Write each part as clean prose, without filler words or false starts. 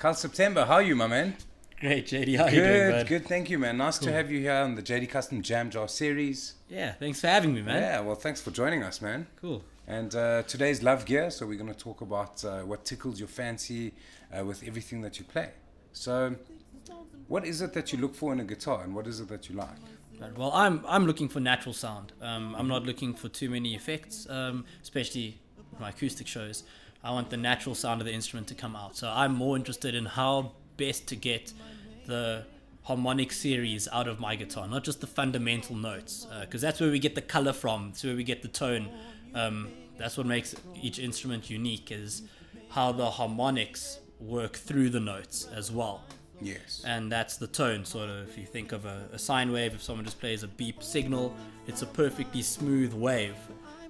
Carl September, how are you, my man? Great, JD. How are you doing, bud? Good, thank you, man. Nice to have you here on the JdKustom Jam Jar series. Yeah, thanks for having me, man. Yeah, well, thanks for joining us, man. Cool. And today's LoveGear, so we're going to talk about what tickles your fancy with everything that you play. So, what is it that you look for in a guitar, and what is it that you like? Well, I'm looking for natural sound. I'm not looking for too many effects, especially my acoustic shows. I want the natural sound of the instrument to come out. So I'm more interested in how best to get the harmonic series out of my guitar, not just the fundamental notes, because that's where we get the color from. It's where we get the tone. That's what makes each instrument unique, is how the harmonics work through the notes as well. Yes. And that's the tone, sort of. If you think of a sine wave, if someone just plays a beep signal, it's a perfectly smooth wave.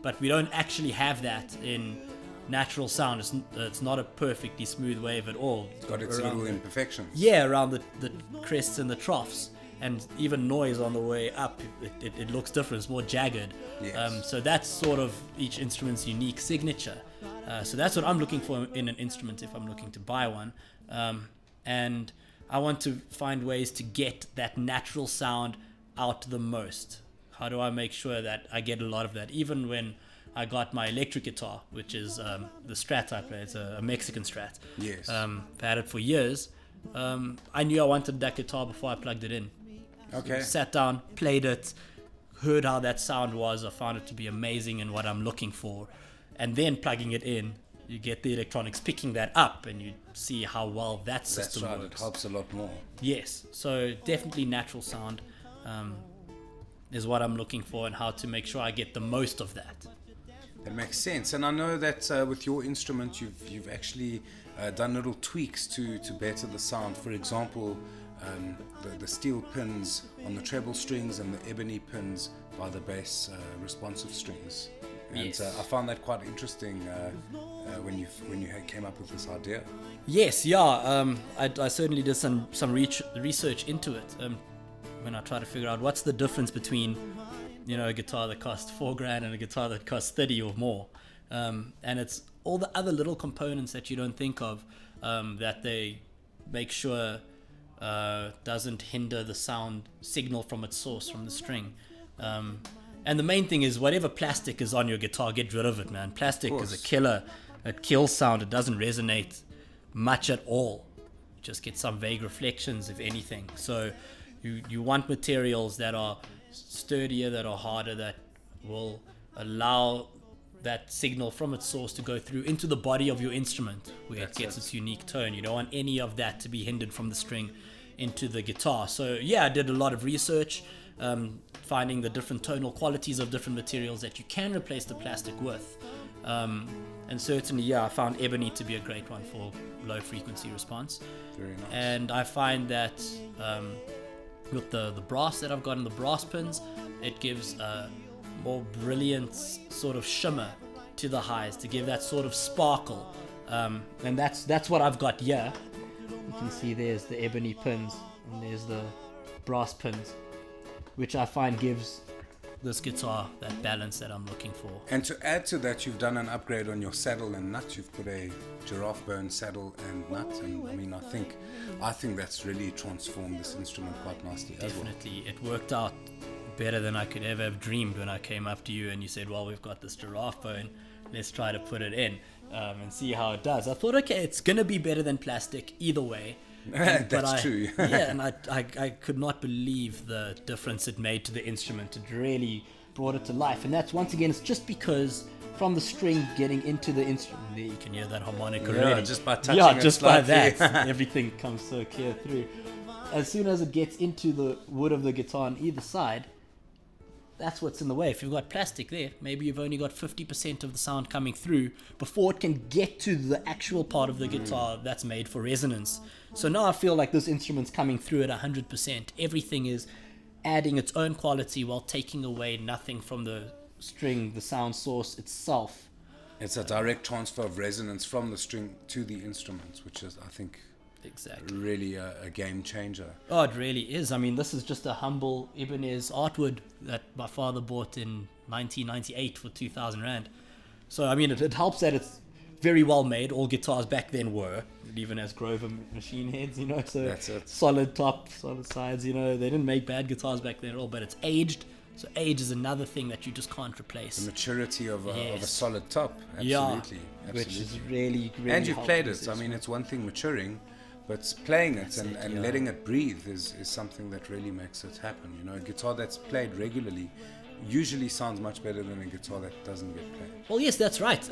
But we don't actually have that in natural sound. It's not a perfectly smooth wave at all. It's got its little imperfections. Yeah, around the crests and the troughs. And even noise on the way up, it looks different. It's more jagged. Yes. So that's sort of each instrument's unique signature. So that's what I'm looking for in an instrument if I'm looking to buy one. And I want to find ways to get that natural sound out the most. How do I make sure that I get a lot of that? Even when I got my electric guitar, which is the Strat I play. It's a Mexican Strat. Yes. I've had it for years. I knew I wanted that guitar before I plugged it in. Okay. So sat down, played it, heard how that sound was. I found it to be amazing and what I'm looking for. And then plugging it in, you get the electronics picking that up, and you see how well that system That's right. works. It helps a lot more. Yes, so definitely natural sound is what I'm looking for, and how to make sure I get the most of that. That makes sense. And I know that with your instrument, you've actually done little tweaks to better the sound. For example, the steel pins on the treble strings and the ebony pins by the bass responsive strings. And Yes. I found that quite interesting when you came up with this idea. Yes, yeah, I certainly did some research into it when I try to figure out what's the difference between, a guitar that costs $4,000 and a guitar that costs 30 or more, and it's all the other little components that you don't think of that they make sure doesn't hinder the sound signal from its source, from the string. And the main thing is, whatever plastic is on your guitar, get rid of it, man. Plastic is a killer. It kills sound. It doesn't resonate much at all. You just get some vague reflections, if anything. So you want materials that are sturdier, that are harder, that will allow that signal from its source to go through into the body of your instrument, where it gets its unique tone. You don't want any of that to be hindered from the string into the guitar. So yeah, I did a lot of research, finding the different tonal qualities of different materials that you can replace the plastic with. And certainly, yeah, I found ebony to be a great one for low frequency response. Very nice. And I find that with the brass that I've got in the brass pins, it gives a more brilliant sort of shimmer to the highs, to give that sort of sparkle. And that's what I've got here. You can see there's the ebony pins and there's the brass pins, which I find gives this guitar that balance that I'm looking for. And to add to that, you've done an upgrade on your saddle and nut. You've put a giraffe bone saddle and nut, and I mean, I think that's really transformed this instrument quite nicely as well. Definitely, it worked out better than I could ever have dreamed when I came up to you and you said, well, we've got this giraffe bone, let's try to put it in and see how it does. I thought, okay, it's gonna be better than plastic either way. That's true. Yeah, and I could not believe the difference it made to the instrument. It really brought it to life. And that's, once again, it's just because from the string getting into the instrument, there you can hear that harmonic already. Just by touching yeah, it just by slightly. that, everything comes so clear through. As soon as it gets into the wood of the guitar on either side, that's what's in the way. If you've got plastic there, maybe you've only got 50% of the sound coming through before it can get to the actual part of the guitar that's made for resonance. So now I feel like this instrument's coming through at 100%. Everything is adding its own quality while taking away nothing from the string, the sound source itself. It's a direct transfer of resonance from the string to the instruments, which is, I think, Exactly. really a game changer. Oh, it really is. I mean, this is just a humble Ibanez artwood that my father bought in 1998 for 2,000 Rand. So, I mean, it helps that it's very well made. All guitars back then were, even as Grover machine heads, you know. So That's it. solid top, solid sides, you know. They didn't make bad guitars back then at all, but it's aged. So age is another thing that you just can't replace. The maturity of a Yes. solid top. Absolutely. Yeah, Absolutely. which is really, really And you've played helpful. it. I mean, it's one thing maturing, but playing it and, yeah. letting it breathe is something that really makes it happen. You know, a guitar that's played regularly usually sounds much better than a guitar that doesn't get played. Well, yes, that's right.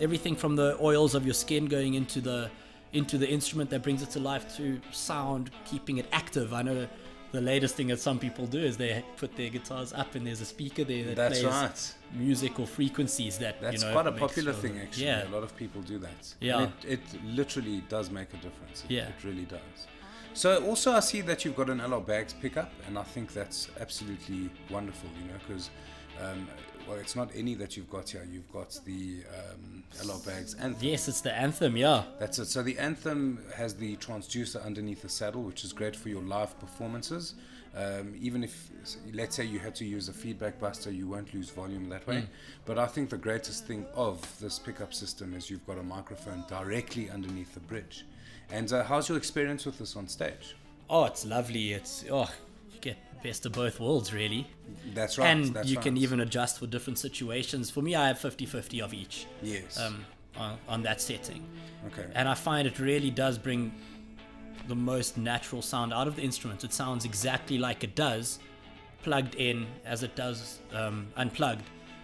Everything from the oils of your skin going into the instrument that brings it to life, to sound, keeping it active. I know the latest thing that some people do is they put their guitars up and there's a speaker there that That's plays right. music or frequencies that, That's you know, quite a makes popular your- thing, actually. Yeah. A lot of people do that. Yeah. And it literally does make a difference. Yeah. It really does. So also I see that you've got an LR Bags pickup, and I think that's absolutely wonderful, you know, because, well, it's not any that you've got here. You've got the LR Bags Anthem. Yes, it's the Anthem, yeah. That's it. So the Anthem has the transducer underneath the saddle, which is great for your live performances. Even if, let's say, you had to use a feedback buster, you won't lose volume that way. But I think the greatest thing of this pickup system is you've got a microphone directly underneath the bridge. And how's your experience with this on stage? Oh, it's lovely. You get best of both worlds, really. That's right. And that's you right. can even adjust for different situations. For me, I have 50-50 of each. Yes. On that setting. Okay. And I find it really does bring the most natural sound out of the instrument. It sounds exactly like it does plugged in as it does unplugged.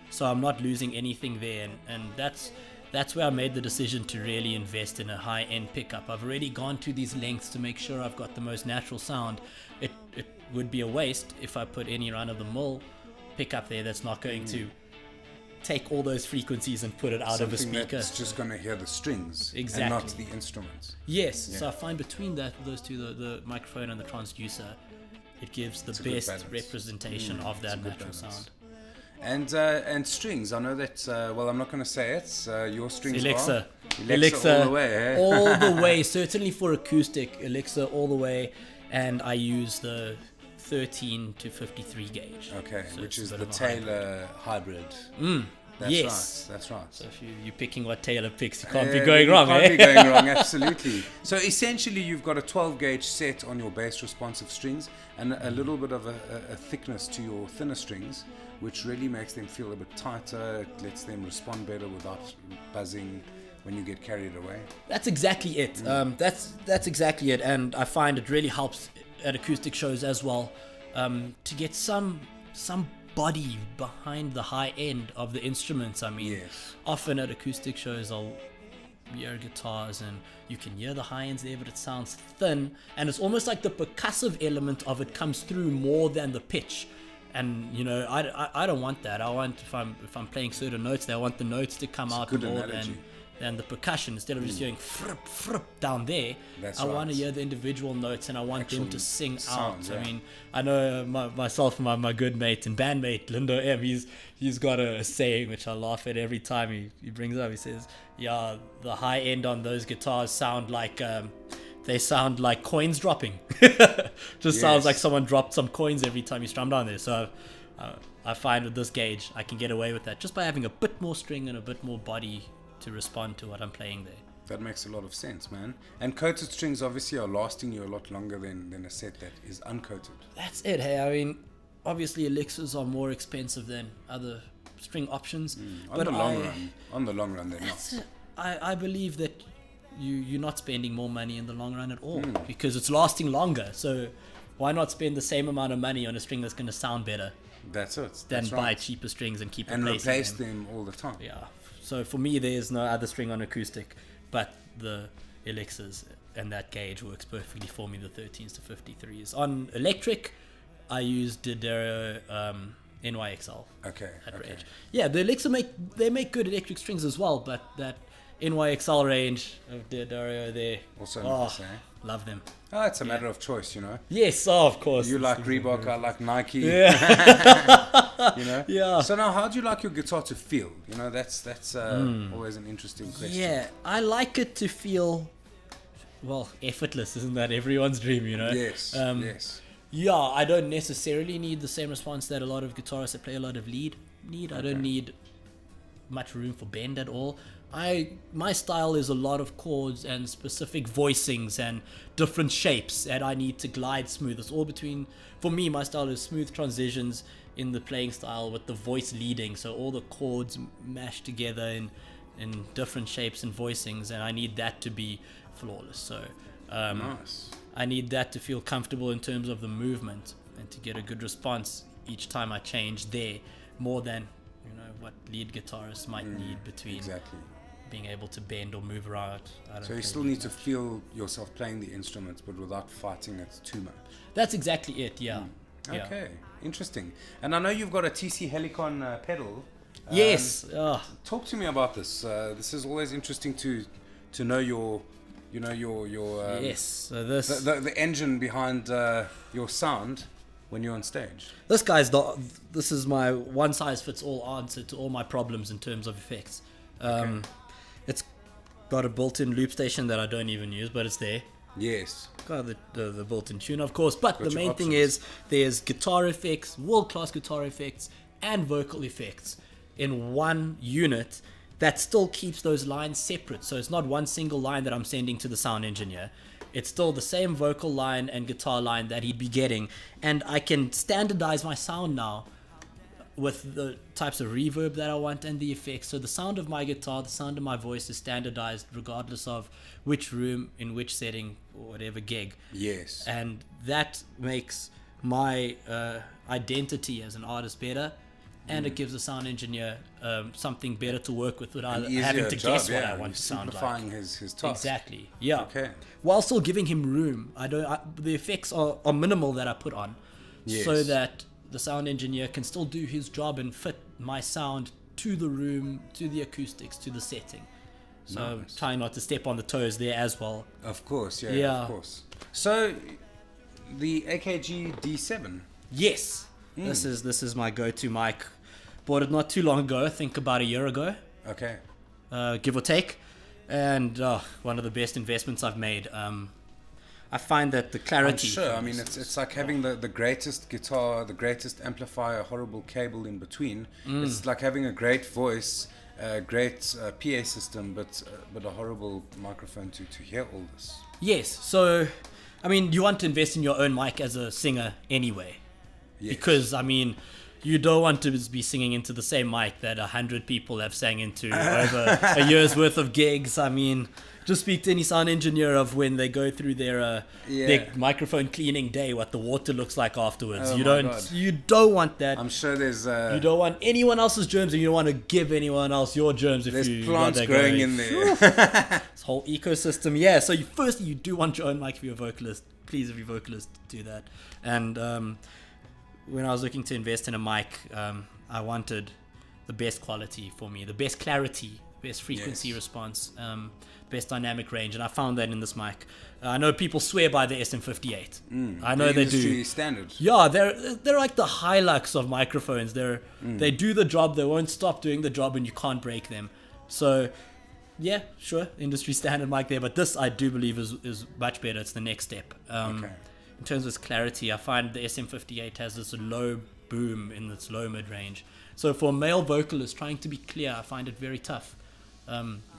So I'm not losing anything there, and that's where I made the decision to really invest in a high-end pickup. I've already gone to these lengths to make sure I've got the most natural sound. It would be a waste if I put any run-of-the-mill pickup there that's not going to take all those frequencies and put it out of a Something speaker. that's just going to hear the strings Exactly. and not the instruments. Yes, Yeah. so I find between those two, the microphone and the transducer, it gives the It's a good best balance. representation of it's a that good natural balance. sound. And strings. I know that. Well, I'm not going to say it. Your strings Elixir. are Elixir all the way. Eh? all the way. Certainly for acoustic, Elixir all the way, and I use the 13 to 53 gauge. Okay, So which it's a is bit the of a hybrid. Taylor hybrid. That's Yes. right. That's right. So if you're picking what Taylor picks, you can't be Yeah, going you wrong, can't eh? be going wrong, absolutely. So essentially, you've got a 12 gauge set on your bass responsive strings and a little bit of a thickness to your thinner strings, which really makes them feel a bit tighter. It lets them respond better without buzzing when you get carried away. That's exactly it. That's exactly it, and I find it really helps at acoustic shows as well, to get some body behind the high end of the instruments. I mean, Yes. often at acoustic shows I'll hear guitars and you can hear the high ends there, but it sounds thin, and it's almost like the percussive element of it comes through more than the pitch. And you know, I don't want that. I want, if I'm playing certain notes there, I want the notes to come out good more analogy. than the percussion. Instead of just hearing frup frup down there, That's I want to right. hear the individual notes, and I want them Actual to sing sounds, out. yeah. I mean, I know myself and my good mate and bandmate Lindo M. He's got a saying which I laugh at every time he brings up. He says, "Yeah, the high end on those guitars sound like they sound like coins dropping. Just sounds Yes. like someone dropped some coins every time you strum down there." So I find with this gauge I can get away with that just by having a bit more string and a bit more body to respond to what I'm playing there. That makes a lot of sense, man. And coated strings obviously are lasting you a lot longer than a set that is uncoated. That's it. Hey, I mean, obviously elixirs are more expensive than other string options, On but the long run, they're that's not. it. I believe that you're not spending more money in the long run at all, Hmm. because it's lasting longer. So why not spend the same amount of money on a string that's going to sound better That's it. than That's buy right. cheaper strings and keep And replacing replace them? them all the time. Yeah. So for me, there's no other string on acoustic, but the elixirs, and that gauge works perfectly for me. The 13s to 53s on electric, I use JdKustom NYXL Okay. at Okay. range. Yeah, the elixir make good electric strings as well, but that NYXL range of JdKustom there, Also oh, nice, eh? love them. Oh, it's a matter of choice, you know. Yes, oh, of course. You These like things are Reebok, very- I like Nike. Yeah. You know. Yeah. So now, how do you like your guitar to feel? You know, that's always an interesting question. Yeah, I like it to feel, well, effortless. Isn't that everyone's dream, you know? Yes. Yes. Yeah, I don't necessarily need the same response that a lot of guitarists that play a lot of lead need. I don't need much room for bend at all. my style is a lot of chords and specific voicings and different shapes, and I need to glide smooth. It's all between, for me, my style is smooth transitions in the playing style with the voice leading, so all the chords mashed together in different shapes and voicings, and I need that to be flawless. So Nice. I need that to feel comfortable in terms of the movement and to get a good response each time I change there, more than what lead guitarists might need between Exactly. being able to bend or move around. So you still need to feel yourself playing the instruments, but without fighting it too much. That's exactly it. Yeah. Yeah. Okay, interesting. And I know you've got a TC Helicon pedal. Yes. Talk to me about this. This is always interesting to know your Yes. So this the engine behind your sound when you're on stage. this is my one size fits all answer to all my problems in terms of effects. It's got a built-in loop station that I don't even use, but it's there. Yes. Got the built-in tuner, of course, but Got the your main thing options. is there's guitar effects, world-class guitar effects, and vocal effects in one unit that still keeps those lines separate. So it's not one single line that I'm sending to the sound engineer. It's still the same vocal line and guitar line that he'd be getting, and I can standardize my sound now with the types of reverb that I want and the effects. So the sound of my guitar, the sound of my voice is standardized regardless of which room, in which setting, or whatever gig. Yes. And that makes my identity as an artist better, and it gives the sound engineer something better to work with without An having easier to job, guess what yeah. I want to sound like. Simplifying his task. Exactly. Yeah. Okay. While still giving him room. The effects are minimal that I put on, Yes. so that the sound engineer can still do his job and fit my sound to the room, to the acoustics, to the setting. So Nice. trying not to step on the toes there as well. Of course, yeah, Yeah. of course. So, the AKG D7. Yes, this is my go-to mic. Bought it not too long ago. I think about a year ago, Okay. give or take, and one of the best investments I've made. I find that the I'm clarity. sure. I mean, it's like having the greatest guitar, the greatest amplifier, horrible cable in between. It's like having a great voice, a great PA system, but a horrible microphone to hear all this. Yes. So, I mean, you want to invest in your own mic as a singer anyway. Yes. Because, I mean, you don't want to be singing into the same mic that 100 people have sang into over a year's worth of gigs. I mean, just speak to any sound engineer of when they go through their microphone cleaning day, what the water looks like afterwards. Oh You my don't God. you don't want that. I'm sure there's You don't want anyone else's germs, and you don't want to give anyone else your germs if there's you plants got that growing going. in there. This whole ecosystem. Yeah, so firstly, you do want your own mic if you're a vocalist. Please, if you're a vocalist, do that. And when I was looking to invest in a mic, I wanted the best quality for me, the best clarity, best frequency Yes. response, best dynamic range, and I found that in this mic. I know people swear by the SM58. I know The they industry do. standard. Yeah, they're like the Hilux of microphones. They do the job. They won't stop doing the job, and you can't break them. So, yeah, sure, industry standard mic there, but this I do believe is much better. It's the next step. Okay. In terms of its clarity, I find the SM58 has this low boom in its low mid range. So for a male vocalist trying to be clear, I find it very tough.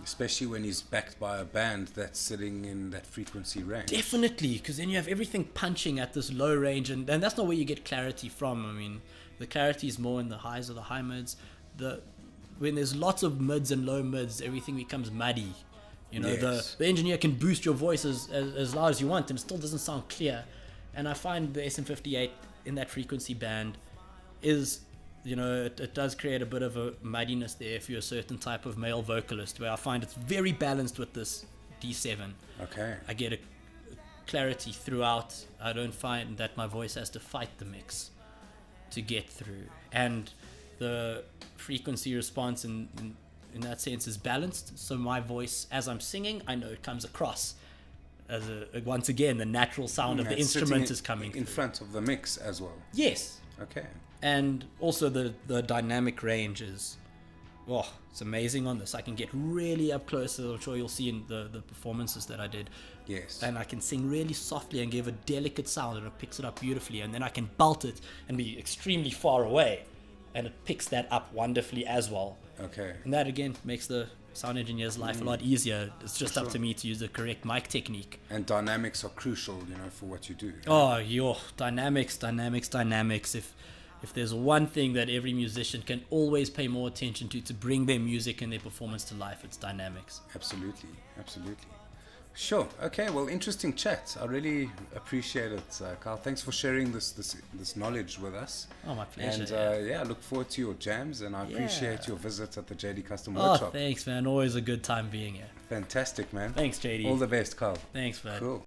Especially when he's backed by a band that's sitting in that frequency range. Definitely, because then you have everything punching at this low range, and that's not where you get clarity from. I mean, the clarity is more in the highs or the high mids. When there's lots of mids and low mids, everything becomes muddy. You know, Yes. the engineer can boost your voice as loud as you want, and it still doesn't sound clear. And I find the SM58 in that frequency band is, you know, it does create a bit of a muddiness there if you're a certain type of male vocalist, where I find it's very balanced with this D7. Okay. I get a clarity throughout. I don't find that my voice has to fight the mix to get through. And the frequency response in that sense is balanced. So my voice, as I'm singing, I know it comes across. As once again, the natural sound of the It's instrument sitting is coming in through. front of the mix as well. Yes. Okay. And also the dynamic range is, it's amazing on this. I can get really up close, as I'm sure you'll see in the performances that I did. Yes. And I can sing really softly and give a delicate sound, and it picks it up beautifully. And then I can belt it and be extremely far away, and it picks that up wonderfully as well. Okay. And that again makes the sound engineer's life a lot easier. It's just up sure. to me to use the correct mic technique. And dynamics are crucial, you know, for what you do. Oh, dynamics. If there's one thing that every musician can always pay more attention to bring their music and their performance to life, it's dynamics. Absolutely. Sure. Okay. Well, interesting chat. I really appreciate it, Carl. Thanks for sharing this knowledge with us. Oh, my pleasure. And I look forward to your jams, and I appreciate your visit at the JdKustom Oh, workshop. thanks, man. Always a good time being here. Fantastic, man. Thanks, JD. All the best, Carl. Thanks, man. Cool.